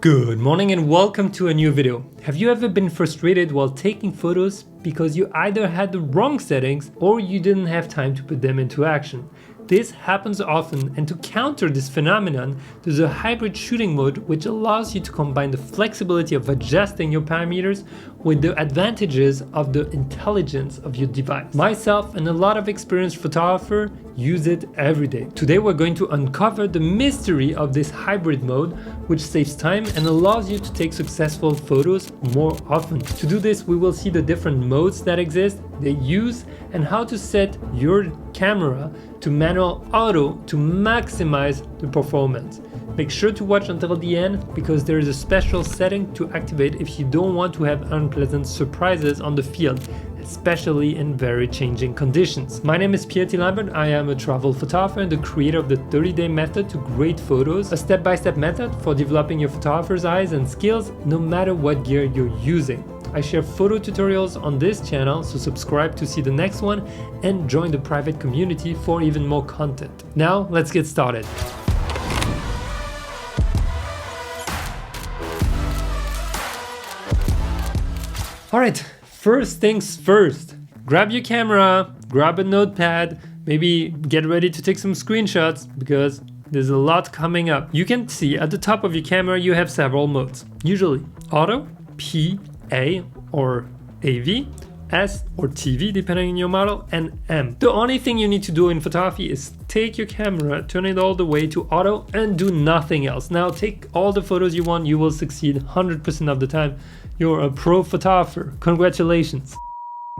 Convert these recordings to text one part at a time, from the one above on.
Good morning and welcome to a new video. Have you ever been frustrated while taking photos because you either had the wrong settings or you didn't have time to put them into action? This happens often, and to counter this phenomenon, there's a hybrid shooting mode which allows you to combine the flexibility of adjusting your parameters with the advantages of the intelligence of your device. Myself and a lot of experienced photographers use it every day. Today we're going to uncover the mystery of this hybrid mode, which saves time and allows you to take successful photos more often. To do this, we will see the different modes that exist, they use, and how to set your camera to manual auto to maximize the performance. Make sure to watch until the end because there is a special setting to activate if you don't want to have unpleasant surprises on the field, especially in very changing conditions. My name is Pierre Lambert. I am a travel photographer and the creator of the 30-day method to great photos, a step-by-step method for developing your photographer's eyes and skills no matter what gear you're using. I share photo tutorials on this channel, so subscribe to see the next one and join the private community for even more content. Now, let's get started. Alright, first things first. Grab your camera, grab a notepad, maybe get ready to take some screenshots because there's a lot coming up. You can see at the top of your camera you have several modes. Usually auto, P, A or AV, S or TV depending on your model, and M. The only thing you need to do in photography is take your camera, turn it all the way to auto and do nothing else. Now take all the photos you want, you will succeed 100% of the time. You're a pro photographer. Congratulations.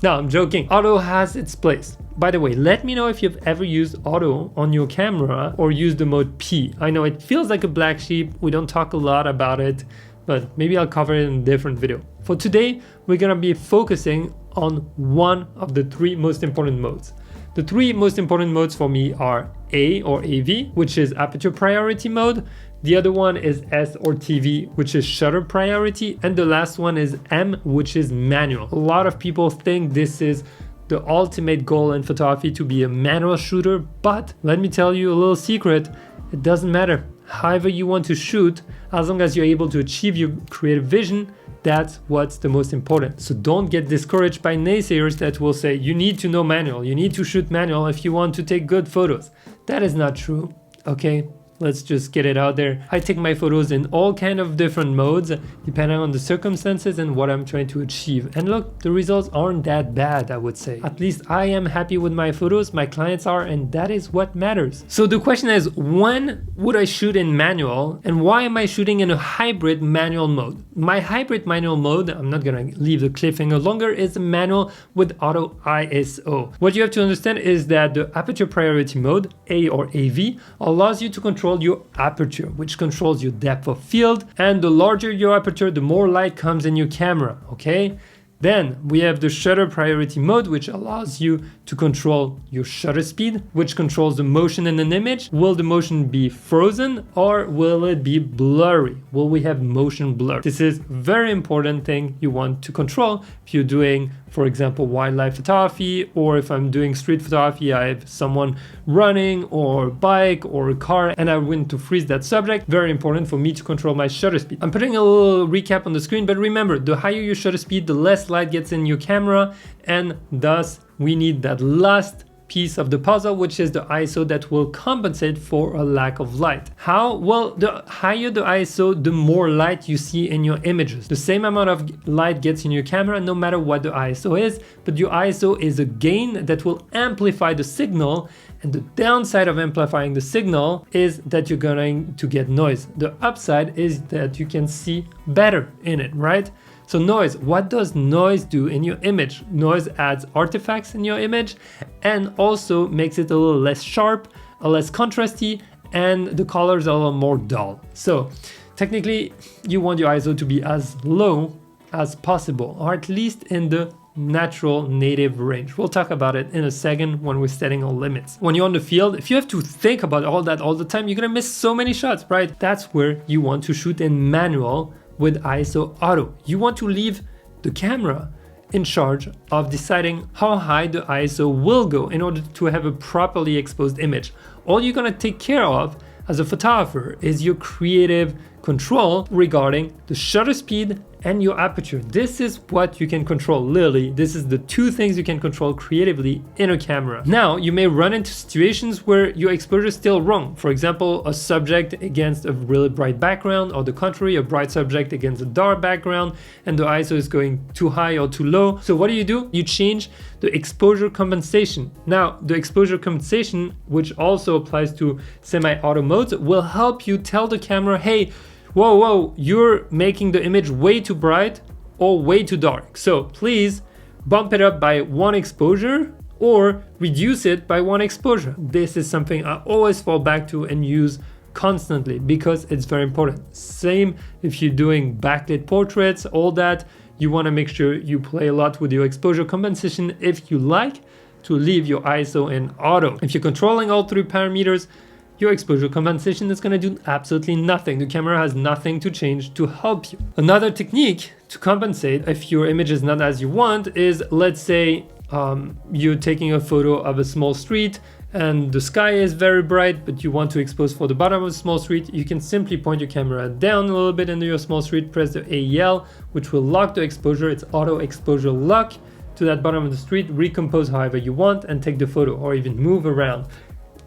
No, I'm joking. Auto has its place. By the way, let me know if you've ever used auto on your camera or used the mode P. I know it feels like a black sheep. We don't talk a lot about it, but maybe I'll cover it in a different video. For today, we're gonna be focusing on one of the three most important modes. The three most important modes for me are A or AV, which is aperture priority mode. The other one is S or TV, which is shutter priority. And the last one is M, which is manual. A lot of people think this is the ultimate goal in photography, to be a manual shooter, but let me tell you a little secret, it doesn't matter. However you want to shoot, as long as you're able to achieve your creative vision, that's what's the most important. So don't get discouraged by naysayers that will say you need to know manual, you need to shoot manual if you want to take good photos. That is not true, okay? Let's just get it out there. I take my photos in all kind of different modes depending on the circumstances and what I'm trying to achieve. And look, the results aren't that bad, I would say. At least I am happy with my photos, my clients are, and that is what matters. So the question is, when would I shoot in manual and why am I shooting in a hybrid manual mode? My hybrid manual mode, I'm not gonna leave the cliffhanger longer, is manual with auto ISO. What you have to understand is that the aperture priority mode, A or AV, allows you to control your aperture, which controls your depth of field, and the larger your aperture, the more light comes in your camera, okay? Then we have the shutter priority mode, which allows you to control your shutter speed, which controls the motion in an image. Will the motion be frozen or will it be blurry? Will we have motion blur? This is a very important thing you want to control if you're doing, for example, wildlife photography, or if I'm doing street photography, I have someone running or bike or a car and I want to freeze that subject. Very important for me to control my shutter speed. I'm putting a little recap on the screen, but remember, the higher your shutter speed, the less light gets in your camera, and thus we need that last piece of the puzzle, which is the ISO that will compensate for a lack of light. How? Well, the higher the ISO, the more light you see in your images. The same amount of light gets in your camera no matter what the ISO is, but your ISO is a gain that will amplify the signal, and the downside of amplifying the signal is that you're going to get noise. The upside is that you can see better in it, right? So noise, what does noise do in your image? Noise adds artifacts in your image and also makes it a little less sharp, a less contrasty, and the colors are a little more dull. So technically you want your ISO to be as low as possible, or at least in the natural native range. We'll talk about it in a second when we're setting our limits. When you're on the field, if you have to think about all that all the time, you're gonna miss so many shots, right? That's where you want to shoot in manual with ISO auto. You want to leave the camera in charge of deciding how high the ISO will go in order to have a properly exposed image. All you're gonna take care of as a photographer is your creative control regarding the shutter speed and your aperture. This is what you can control. Literally, this is the two things you can control creatively in a camera. Now, you may run into situations where your exposure is still wrong. For example, a subject against a really bright background, or the contrary, a bright subject against a dark background, and the ISO is going too high or too low. So what do? You change the exposure compensation. Now, the exposure compensation, which also applies to semi-auto modes, will help you tell the camera, hey, whoa, you're making the image way too bright or way too dark. So please bump it up by one exposure or reduce it by one exposure. This is something I always fall back to and use constantly because it's very important. Same if you're doing backlit portraits, all that, you want to make sure you play a lot with your exposure compensation if you like to leave your ISO in auto. If you're controlling all three parameters, your exposure compensation is going to do absolutely nothing. The camera has nothing to change to help you. Another technique to compensate if your image is not as you want is, let's say you're taking a photo of a small street and the sky is very bright, but you want to expose for the bottom of the small street. You can simply point your camera down a little bit into your small street, press the AEL, which will lock the exposure. It's auto exposure lock to that bottom of the street, recompose however you want and take the photo, or even move around.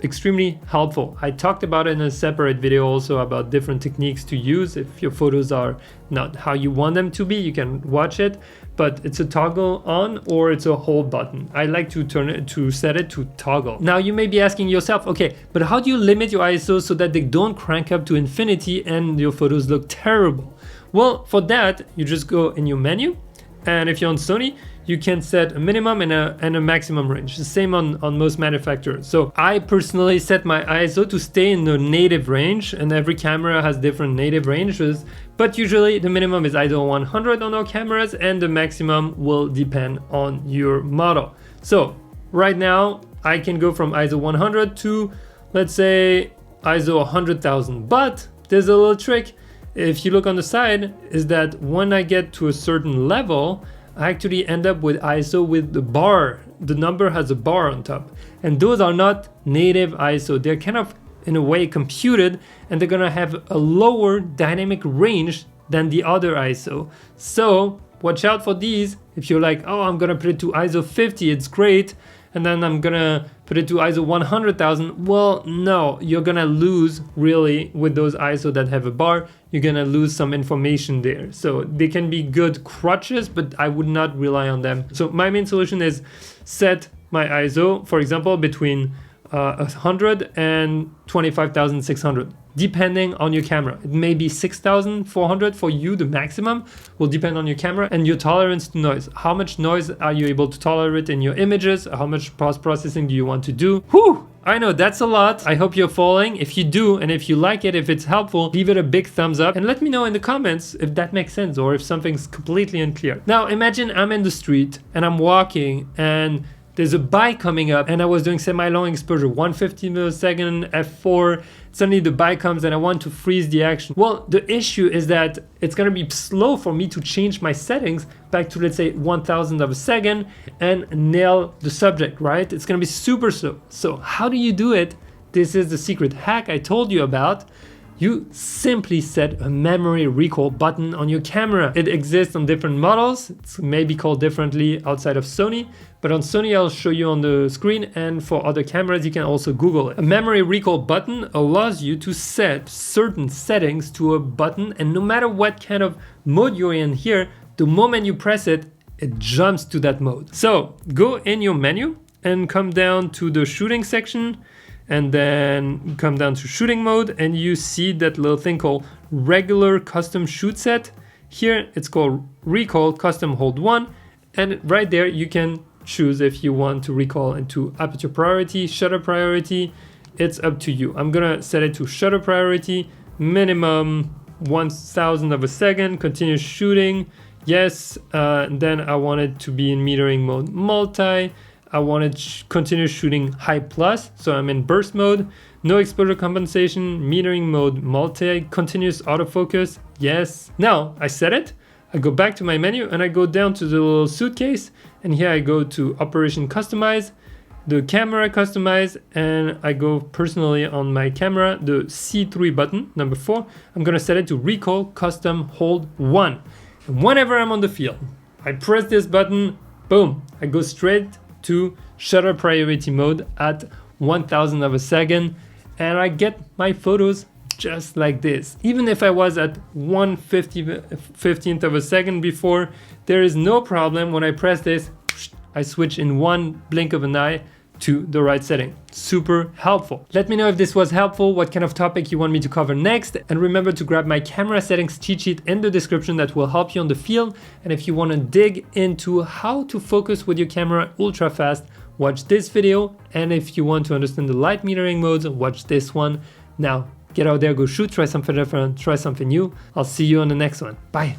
Extremely helpful. I talked about it in a separate video also about different techniques to use if your photos are not how you want them to be. You can watch it, but it's a toggle on or it's a hold button. I like to set it to toggle. Now you may be asking yourself, okay, but how do you limit your ISO so that they don't crank up to infinity and your photos look terrible? Well, for that, you just go in your menu, and if you're on Sony, you can set a minimum and a maximum range. The same on most manufacturers. So I personally set my ISO to stay in the native range, and every camera has different native ranges, but usually the minimum is ISO 100 on our cameras and the maximum will depend on your model. So right now I can go from ISO 100 to, let's say, ISO 100,000, but there's a little trick. If you look on the side, is that when I get to a certain level, I actually end up with ISO with the bar. The number has a bar on top. And those are not native ISO. They're kind of, in a way, computed, and they're gonna have a lower dynamic range than the other ISO. So watch out for these. If you're like, oh, I'm gonna put it to ISO 50, it's great, and then I'm gonna put it to ISO 100,000. Well, no, you're gonna lose really with those ISO that have a bar. You're gonna lose some information there. So they can be good crutches, but I would not rely on them. So my main solution is set my ISO, for example, between 100 and 25,600, depending on your camera. It may be 6,400 for you, the maximum will depend on your camera and your tolerance to noise. How much noise are you able to tolerate in your images? How much post-processing do you want to do? Whew! I know that's a lot. I hope you're following. If you do, and if you like it, if it's helpful, leave it a big thumbs up and let me know in the comments if that makes sense or if something's completely unclear. Now imagine I'm in the street and I'm walking and there's a bike coming up and I was doing semi-long exposure, 150 millisecond, f4. Suddenly the bike comes and I want to freeze the action. Well, the issue is that it's gonna be slow for me to change my settings back to, let's say, 1,000 of a second and nail the subject, right? It's gonna be super slow. So how do you do it? This is the secret hack I told you about. You simply set a memory recall button on your camera. It exists on different models. It's maybe called differently outside of Sony, but on Sony I'll show you on the screen, and for other cameras you can also Google it. A memory recall button allows you to set certain settings to a button, and no matter what kind of mode you're in here, the moment you press it, it jumps to that mode. So go in your menu and come down to the shooting section, and then come down to shooting mode, and you see that little thing called regular custom shoot set. Here it's called recall custom hold 1, and right there you can choose if you want to recall into aperture priority, shutter priority. It's up to you. I'm gonna set it to shutter priority, minimum 1,000 of a second, continue shooting, yes. Then I want it to be in metering mode multi. I want to continue shooting high plus, so I'm in burst mode, no exposure compensation, metering mode multi, continuous autofocus, yes. Now I set it, I go back to my menu and I go down to the little suitcase, and here I go to operation customize, the camera customize, and I go personally on my camera, the C3 button, number 4. I'm gonna set it to recall custom hold 1. And whenever I'm on the field, I press this button, boom, I go straight to shutter priority mode at 1,000 of a second, and I get my photos just like this. Even if I was at 1/15th of a second before, there is no problem. When I press this, I switch in one blink of an eye to the right setting. Super helpful. Let me know if this was helpful, what kind of topic you want me to cover next, and remember to grab my camera settings cheat sheet in the description that will help you on the field. And if you want to dig into how to focus with your camera ultra fast, watch this video. And if you want to understand the light metering modes, watch this one. Now, get out there, go shoot, try something different, try something new. I'll see you on the next one. Bye.